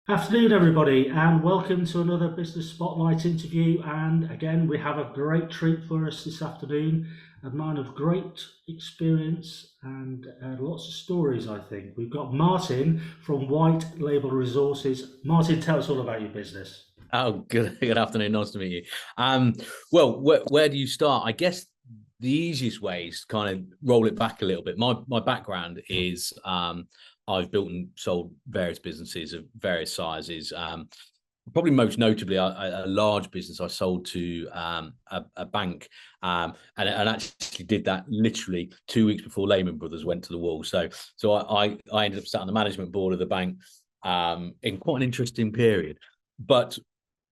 Afternoon, everybody, and welcome to another Business Spotlight interview. And again, we have a great treat for us this afternoon. A man of great experience and lots of stories, I think. We've got Martin from White Label Resources. Martin, tell us all about your business. Oh, good afternoon. Nice to meet you. Well, where do you start? I guess the easiest way is to kind of roll it back a little bit. My background is I've built and sold various businesses of various sizes. Probably most notably a large business I sold to a bank, and actually did that literally 2 weeks before Lehman Brothers went to the wall. So I ended up sat on the management board of the bank in quite an interesting period. But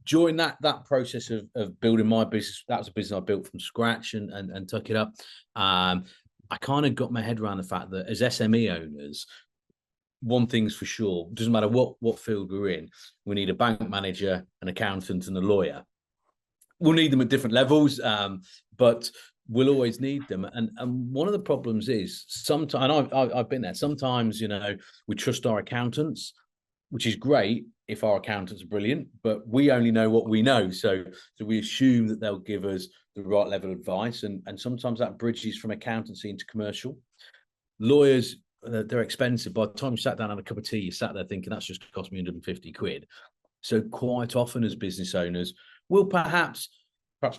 during that process of building my business, that was a business I built from scratch and took it up. I kind of got my head around the fact that as SME owners, one thing's for sure, doesn't matter what field we're in, we need a bank manager, an accountant, and a lawyer. We'll need them at different levels, but we'll always need them. And one of the problems is sometimes, and I've been there. Sometimes we trust our accountants, which is great if our accountants are brilliant, but we only know what we know. So we assume that they'll give us the right level of advice. And sometimes that bridges from accountancy into commercial. Lawyers, they're expensive. By the time you sat down and had a cup of tea, you sat there thinking that's just cost me 150 quid. So quite often as business owners, we'll perhaps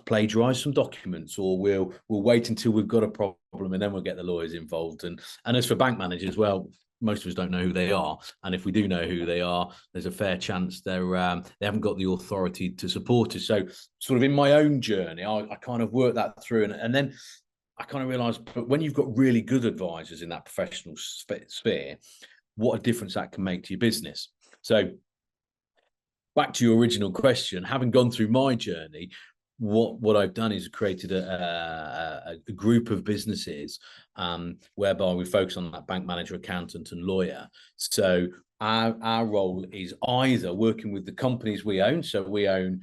plagiarize some documents, or we'll wait until we've got a problem and then we'll get the lawyers involved. And as for bank managers, well, most of us don't know who they are, and if we do know who they are, there's a fair chance they haven't got the authority to support us. So sort of in my own journey, I kind of worked that through, and then I kind of realized, but when you've got really good advisors in that professional sphere, what a difference that can make to your business. So back to your original question, having gone through my journey, what I've done is created a group of businesses whereby we focus on that bank manager, accountant, and lawyer. So our role is either working with the companies we own. So we own,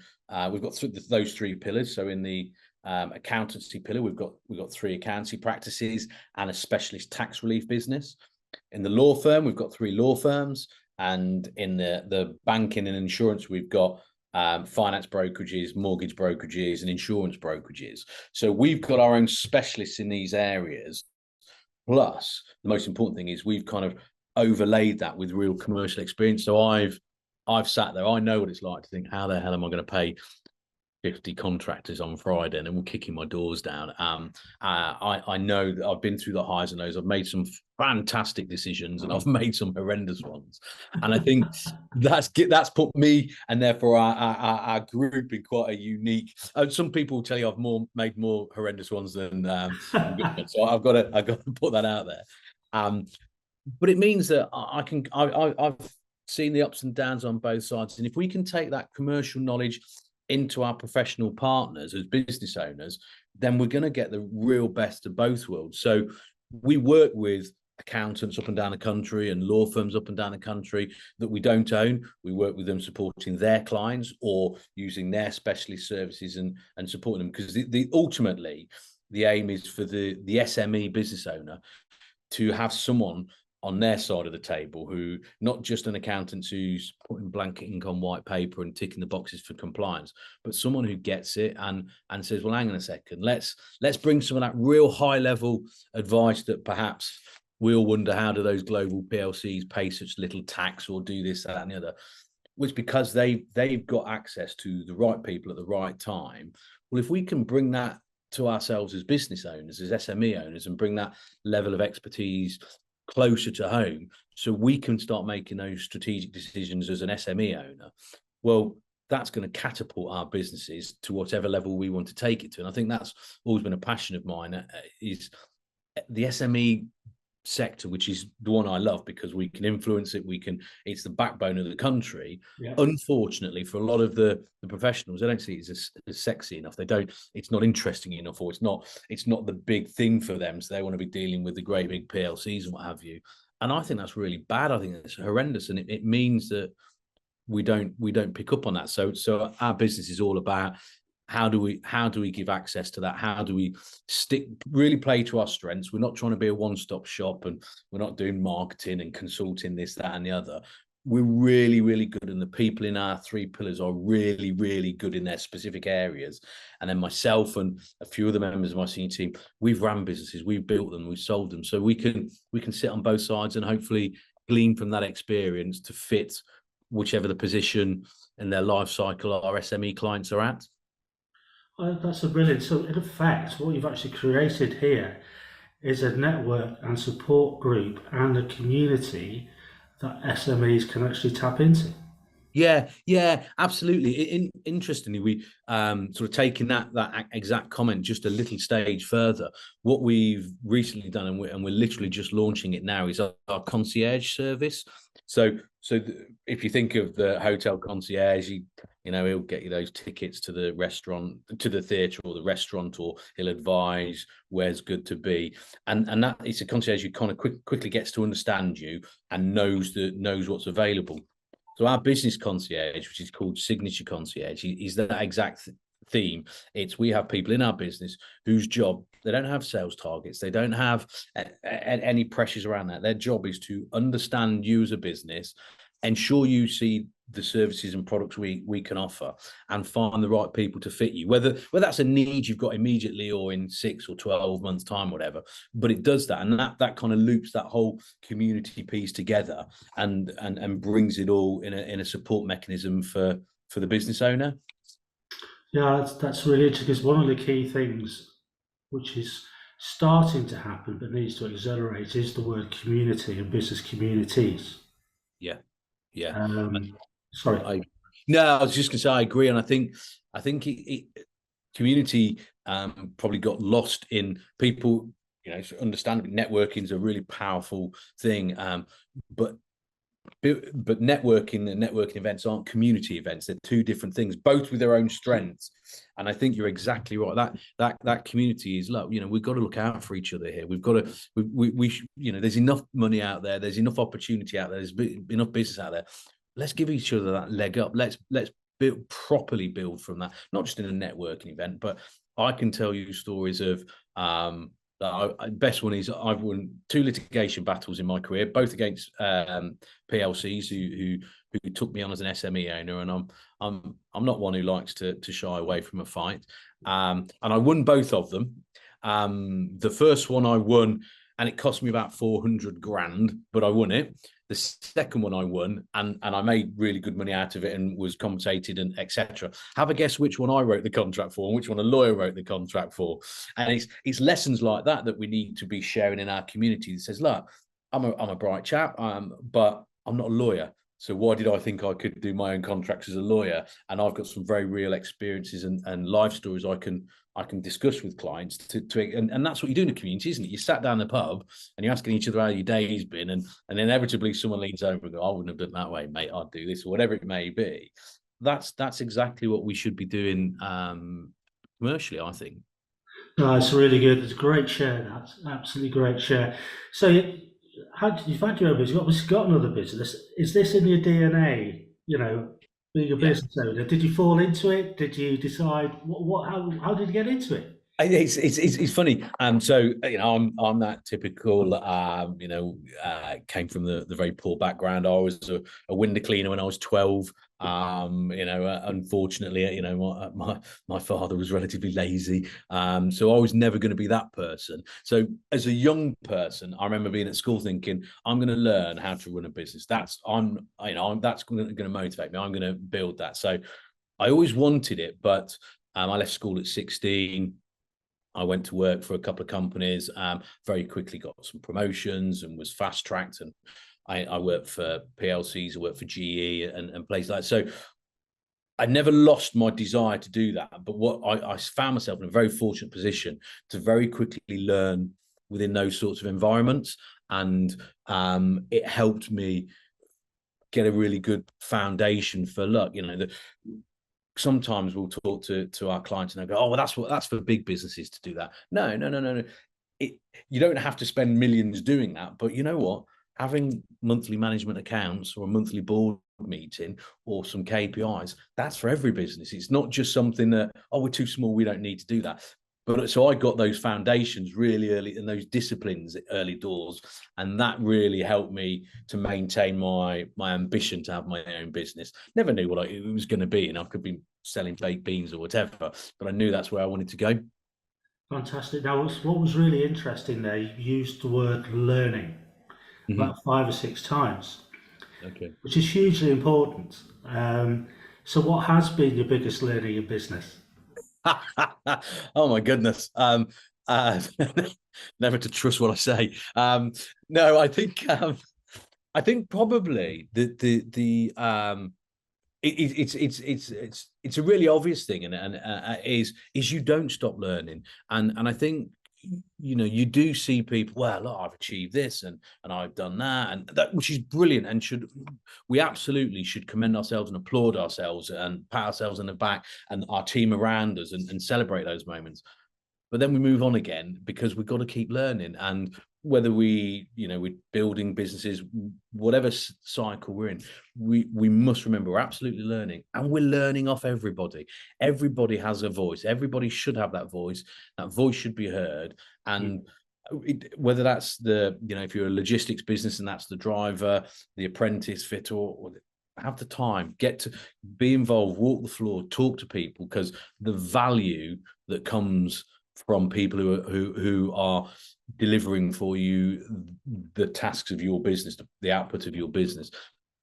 we've got those three pillars. So in the accountancy pillar, we've got three accountancy practices and a specialist tax relief business. In the law firm, we've got three law firms. And in the banking and insurance, we've got finance brokerages, mortgage brokerages, and insurance brokerages. So we've got our own specialists in these areas. Plus, the most important thing is we've kind of overlaid that with real commercial experience. So I've sat there. I know what it's like to think, how the hell am I going to pay 50 contractors on Friday and then we're kicking my doors down. I know that I've been through the highs and lows. I've made some fantastic decisions and I've made some horrendous ones. And I think that's put me and therefore our group in quite a unique. Some people tell you I've made more horrendous ones than good ones. So I've got to put that out there. But it means that I've seen the ups and downs on both sides, and if we can take that commercial knowledge into our professional partners as business owners, then we're going to get the real best of both worlds. So we work with accountants up and down the country and law firms up and down the country that we don't own. We work with them supporting their clients or using their specialist services and supporting them, because ultimately the aim is for the SME business owner to have someone on their side of the table who, not just an accountant who's putting blanket ink on white paper and ticking the boxes for compliance, but someone who gets it and says, well, hang on a second, let's bring some of that real high level advice that perhaps we all wonder, how do those global PLCs pay such little tax or do this, that, and the other? Which, because they've got access to the right people at the right time. Well, if we can bring that to ourselves as business owners, as SME owners, and bring that level of expertise closer to home, so we can start making those strategic decisions as an SME owner, well, that's going to catapult our businesses to whatever level we want to take it to. And I think that's always been a passion of mine, is the SME sector, which is the one I love because we can influence it. It's the backbone of the country. Yeah. Unfortunately, for a lot of the professionals, they don't see it as sexy enough. It's not interesting enough, or it's not the big thing for them. So they want to be dealing with the great big PLCs and what have you. And I think that's really bad. I think it's horrendous. And it means that we don't pick up on that. So our business is all about, how do we give access to that? How do we really play to our strengths? We're not trying to be a one-stop shop, and we're not doing marketing and consulting, this, that, and the other. we're really, really good, and the people in our three pillars are really, really good in their specific areas. And then myself and a few of the members of my senior team, we've ran businesses, we've built them, we've sold them, so we can sit on both sides and hopefully glean from that experience to fit whichever the position in their life cycle our SME clients are at. That's a brilliant. So, in effect, what you've actually created here is a network and support group and a community that SMEs can actually tap into. Yeah, absolutely. Interestingly, we sort of taken that exact comment just a little stage further. What we've recently done, and we're literally just launching it now, is our concierge service. So if you think of the hotel concierge, he'll get you those tickets to the restaurant, to the theatre or the restaurant, or he'll advise where's good to be, and that it's a concierge who kind of quickly gets to understand you and knows what's available. So our business concierge, which is called Signature Concierge, is that exact theme. We have people in our business whose job, they don't have sales targets, they don't have any pressures around that. Their job is to understand you as a business, ensure you see the services and products we can offer, and find the right people to fit you, whether that's a need you've got immediately or in 6 or 12 months time, whatever. But it does that, and that kind of loops that whole community piece together and brings it all in a support mechanism for the business owner. Yeah, that's really interesting because one of the key things which is starting to happen but needs to accelerate is the word community and business communities. Yeah, yeah. Um, Sorry. No, I was just going to say I agree, and I think community probably got lost in people. Understandably, networking is a really powerful thing, but networking and networking events aren't community events. They're two different things, both with their own strengths. And I think you're exactly right. That community is, look, we've got to look out for each other here. We've got to, there's enough money out there. There's enough opportunity out there. There's enough business out there. Let's give each other that leg up. Let's properly build from that, not just in a networking event, but I can tell you stories of, best one is I've won 2 litigation battles in my career, both against PLCs who took me on as an SME owner, and I'm not one who likes to shy away from a fight. And I won both of them. The first one I won, and it cost me about 400 grand, but I won it. The second one I won, and I made really good money out of it and was compensated and etc. Have a guess which one I wrote the contract for and which one a lawyer wrote the contract for. And it's lessons like that we need to be sharing in our community that says, look, I'm a bright chap, but I'm not a lawyer. So why did I think I could do my own contracts as a lawyer? And I've got some very real experiences and life stories I can discuss with clients and that's what you do in a community, isn't it? You sat down in the pub and you're asking each other how your day's been, and inevitably someone leans over and goes, I wouldn't have done that way, mate. I'd do this, or whatever it may be. That's exactly what we should be doing commercially, I think. No, it's really good. It's a great share. That's absolutely great share. So, you've had your own business. You've obviously got another business. Is this in your DNA? Being a Yeah. business owner. Did you fall into it? Did you decide how did you get into it? It's funny. So I'm that typical. Came from the very poor background. I was a window cleaner when I was 12. Unfortunately, my father was relatively lazy. So I was never going to be that person. So as a young person, I remember being at school thinking, I'm going to learn how to run a business. That's going to motivate me. I'm going to build that. So I always wanted it, but I left school at 16. I went to work for a couple of companies, very quickly got some promotions and was fast tracked. And I worked for PLCs, I worked for GE and places like that. So I never lost my desire to do that. But what I found myself in a very fortunate position to very quickly learn within those sorts of environments. And it helped me get a really good foundation for, look, sometimes we'll talk to our clients and they go, oh, well, that's for big businesses to do that. No. You don't have to spend millions doing that. But you know what? Having monthly management accounts or a monthly board meeting or some KPIs, that's for every business. It's not just something that, oh, we're too small, we don't need to do that. but so I got those foundations really early and those disciplines early doors, and that really helped me to maintain my ambition to have my own business. Never knew what it was going to be, and I could be selling baked beans or whatever, but I knew that's where I wanted to go. Fantastic. Now, what was really interesting there, you used the word learning Mm-hmm. about 5 or 6 times, Okay. which is hugely important. So, what has been your biggest learning in business? Oh my goodness. Uh, Never to trust what I say. No, I think probably it's a really obvious thing, and is you don't stop learning, and I think you do see people, well, look, I've achieved this and I've done that, and that, which is brilliant, and we absolutely should commend ourselves and applaud ourselves and pat ourselves on the back and our team around us and celebrate those moments. But then we move on again because we've got to keep learning. And whether we're building businesses, whatever cycle we're in, we must remember we're absolutely learning, and we're learning off everybody. Everybody has a voice. Everybody should have that voice. That voice should be heard. And whether that's if you're a logistics business and that's the driver, the apprentice, fitter, or have the time, get to be involved, walk the floor, talk to people, because the value that comes from people who are delivering for you the tasks of your business, the output of your business,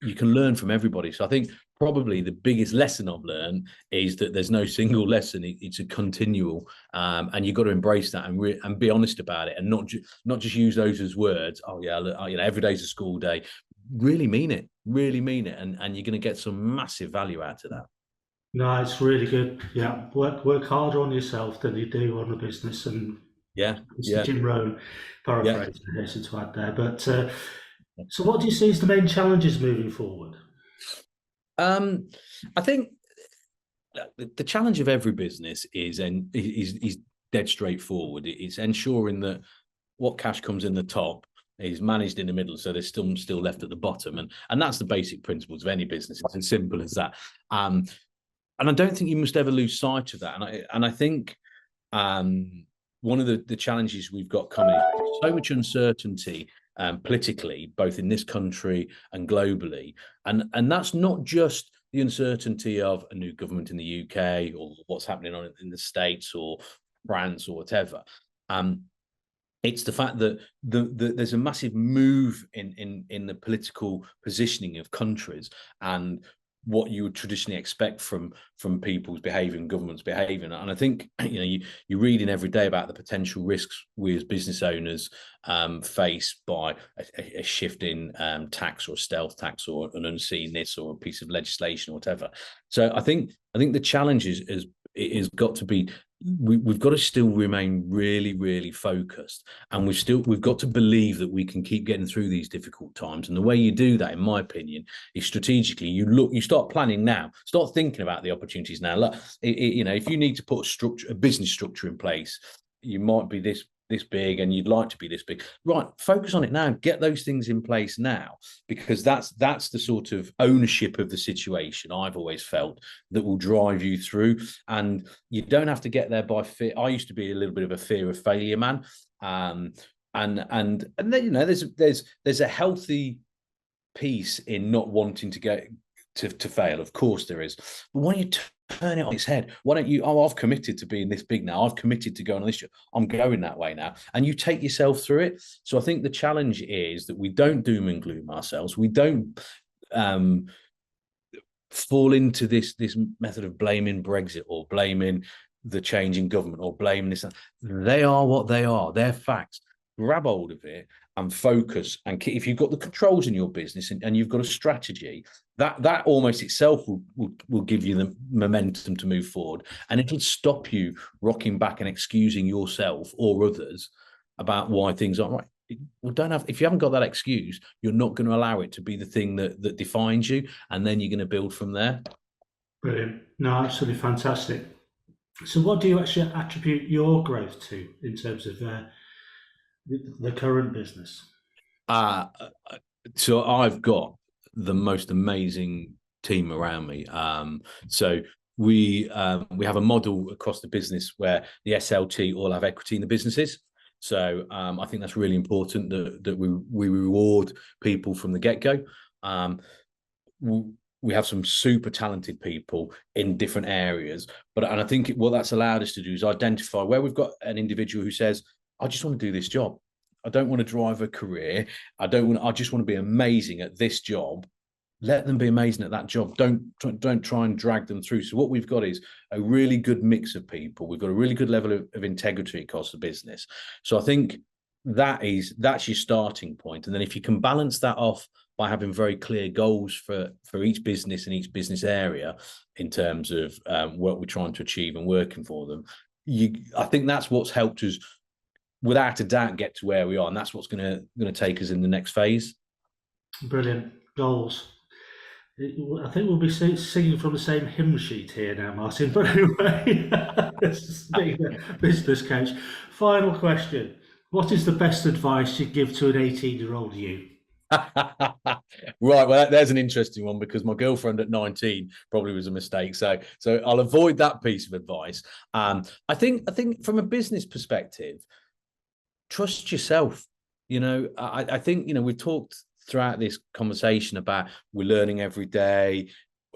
you can learn from everybody. So I think probably the biggest lesson I've learned is that there's no single lesson. It's a continual, and you've got to embrace that and be honest about it, and not just use those as words. Oh yeah, look, every day's a school day. Really mean it, and you're going to get some massive value out of that. No, it's really good. Yeah, work harder on yourself than you do on the business, and Yeah, it's the yeah, Jim Rohn yeah. paraphrase, I guess, to add there. But so, what do you see as the main challenges moving forward? Um, I think the challenge of every business is dead straightforward. It's ensuring that what cash comes in the top is managed in the middle, so there's still left at the bottom, and that's the basic principles of any business. It's as simple as that. And I don't think you must ever lose sight of that. And I think one of the challenges we've got coming is so much uncertainty politically, both in this country and globally, and that's not just the uncertainty of a new government in the UK or what's happening in the States or France or whatever. It's the fact that there's a massive move in the political positioning of countries and what you would traditionally expect from people's behaviour and governments' behaviour. And I think you're reading every day about the potential risks we as business owners face by a shift in tax or stealth tax or an unseen or a piece of legislation or whatever. So I think the challenge is got to be, we've got to still remain really, really focused, and we've got to believe that we can keep getting through these difficult times. And the way you do that, in my opinion, is strategically. You start planning now, start thinking about the opportunities now. Look, if you need to put a business structure in place, you might be this big and you'd like to be this big, right? Focus on it now, get those things in place now, because that's the sort of ownership of the situation I've always felt that will drive you through. And you don't have to get there by fear. I used to be a little bit of a fear of failure man, and then there's a healthy piece in not wanting to get to fail. Of course there is, but when you turn it on its head, why don't you, I've committed to being this big now, I've committed to going on this show, I'm going that way now, and you take yourself through it. So I think the challenge is that we don't doom and gloom ourselves, we don't fall into this method of blaming Brexit or blaming the change in government or blaming this. They are what they are, they're facts. Grab hold of it and focus, and if you've got the controls in your business and you've got a strategy, that almost itself will give you the momentum to move forward, and it'll stop you rocking back and excusing yourself or others about why things aren't right. Well, if you haven't got that excuse, you're not going to allow it to be the thing that defines you, and then you're going to build from there. Brilliant. No, absolutely fantastic. So, what do you actually attribute your growth to in terms of the current business? So I've got the most amazing team around me. So we have a model across the business where the SLT all have equity in the businesses. So I think that's really important that we reward people from the get-go. We have some super talented people in different areas, and I think what that's allowed us to do is identify where we've got an individual who says, I just want to do this job. I don't want to drive a career. I just want to be amazing at this job. Let them be amazing at that job. Don't try and drag them through. So what we've got is a really good mix of people. We've got a really good level of integrity across the business. So I think that's your starting point. And then if you can balance that off by having very clear goals for each business and each business area in terms of what we're trying to achieve and working for them, I think that's what's helped us, without a doubt, get to where we are, and that's what's going to take us in the next phase. Brilliant. Goals. I think we'll be singing from the same hymn sheet here now, Martin. But anyway, just being a business coach. Final question. What is the best advice you'd give to an 18-year-old you? Right, well, there's an interesting one, because my girlfriend at 19 probably was a mistake. So I'll avoid that piece of advice. I think from a business perspective, trust yourself. I think we've talked throughout this conversation about we're learning every day.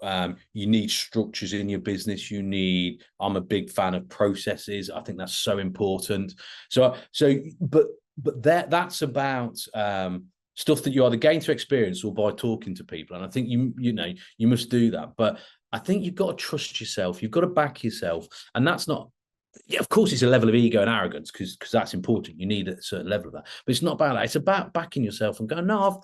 You need structures in your business. I'm a big fan of processes. I think that's so important. But that's about stuff that you either gain through experience or by talking to people. And I think you must do that. But I think you've got to trust yourself. You've got to back yourself. And that's not, yeah, of course, it's a level of ego and arrogance, because that's important. You need a certain level of that. But it's not about that. It's about backing yourself and going, no,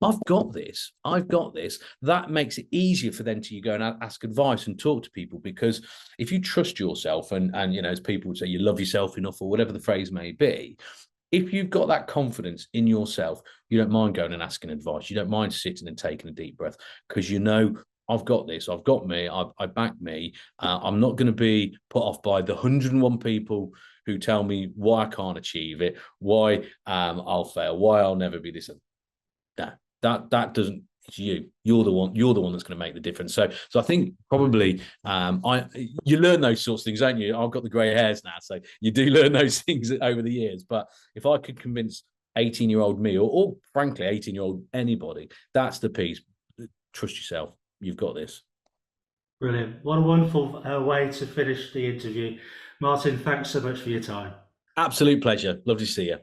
I've got this. I've got this. That makes it easier for them to go and ask advice and talk to people, because if you trust yourself and as people would say, you love yourself enough, or whatever the phrase may be, if you've got that confidence in yourself, you don't mind going and asking advice. You don't mind sitting and taking a deep breath, because I've got this. I've got me. I back me. I'm not going to be put off by the 101 people who tell me why I can't achieve it, why I'll fail, why I'll never be this. No, that doesn't. It's you. You're the one that's going to make the difference. So I think probably you learn those sorts of things, don't you? I've got the grey hairs now, so you do learn those things over the years. But if I could convince 18-year-old me, or frankly 18-year-old anybody, that's the piece. Trust yourself. You've got this. Brilliant. What a wonderful way to finish the interview. Martin, thanks so much for your time. Absolute pleasure. Lovely to see you.